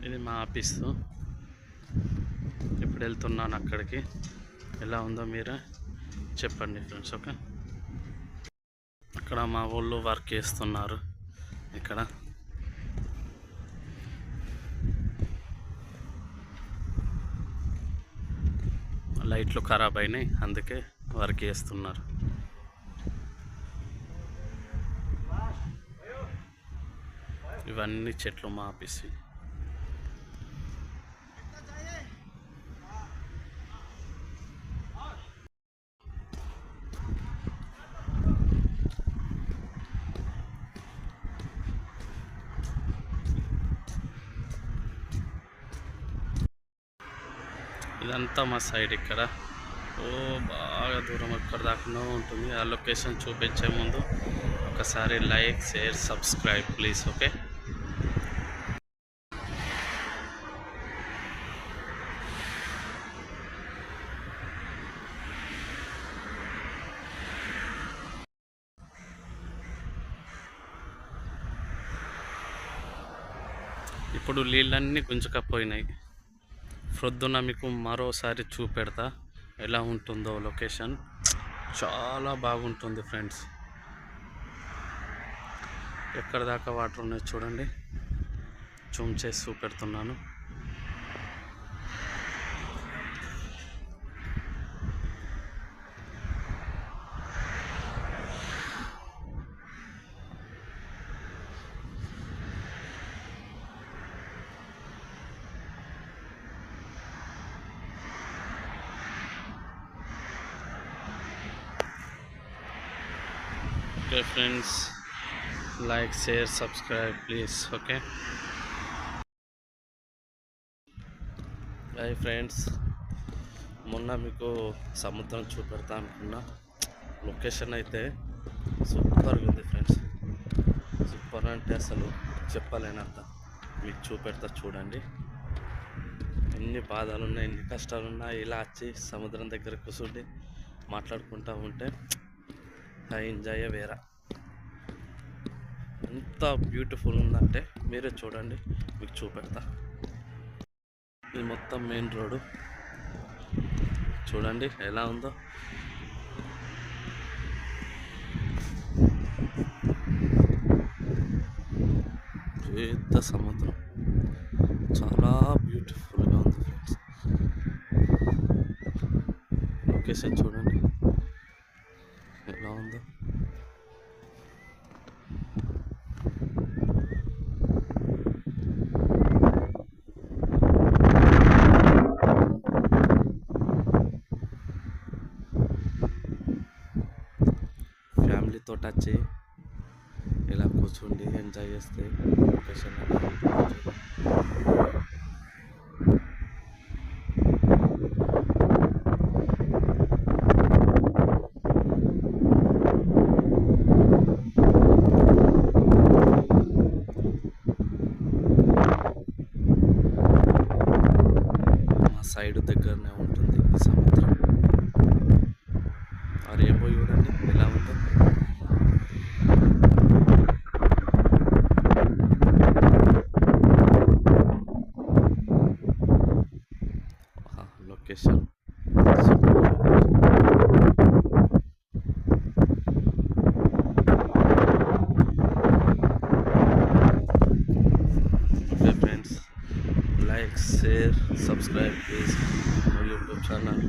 ఇది మా ఆఫీసు. ఇప్పుడు వెళ్తున్నాను అక్కడికి. ఎలా ఉందో మీరే చెప్పండి ఫ్రెండ్స్. ఓకే, అక్కడ మా వాళ్ళు వర్క్ చేస్తున్నారు. ఇక్కడ లైట్లు ఖరాబ్ అయినాయి, అందుకే వర్క్ చేస్తున్నారు. ఇవన్నీ చెట్లు మా ఆఫీసు. ఇదంతా మా సైడ్. ఇక్కడ బాగా దూరం అక్కడ దాకా ఉంటుంది. ఆ లొకేషన్ చూపించే ముందు ఒకసారి like, share, subscribe please. Okay, ఇప్పుడు నీళ్ళన్నీ గుంజుకపోయినాయి. ప్రొద్దున మీకు మరోసారి చూపెడతా ఎలా ఉంటుందో లొకేషన్. చాలా బాగుంటుంది ఫ్రెండ్స్. ఎక్కడ దాకా వాటర్ ఉన్నాయి చూడండి. జూమ్ చేసి చూపెడుతున్నాను. Okay friends, like, share, subscribe please. Okay, hi friends. మొన్న మీకు సముద్రం చూపెడతా అనుకున్నా. లొకేషన్ అయితే సూపర్గా ఉంది ఫ్రెండ్స్. సూపర్ అంటే అసలు చెప్పలేనంత. మీకు చూపెడతా చూడండి. ఎన్ని బాధలు ఉన్నాయి, ఎన్ని కష్టాలు ఉన్నాయి. ఇలా వచ్చి సముద్రం దగ్గర కూర్చుండి మాట్లాడుకుంటూ ఉంటే ఆ ఎంజాయ్ వేరా. ఎంత బ్యూటిఫుల్ ఉందంటే మీరే చూడండి, మీకు చూపెడతా. ఇది మొత్తం మెయిన్ రోడ్డు. చూడండి ఎలా ఉందో. పెద్ద సముద్రం, చాలా బ్యూటిఫుల్గా ఉంది ఫ్రెండ్స్. లొకేషన్ చూడండి ఎలా ఉందో. ఫ్యామిలీతో వచ్చి ఇలా కూర్చుండి ఎంజాయ్ చేస్తే లొకేషన్ ఎలా ఉంటుంది. సైడ్ దగ్గరనే ఉంటుంది ఈ సముద్రం. ఆ రేపు చూడండి ఎలా ఉందో. Location okay friends, like, share, subscribe please. YouTube channel.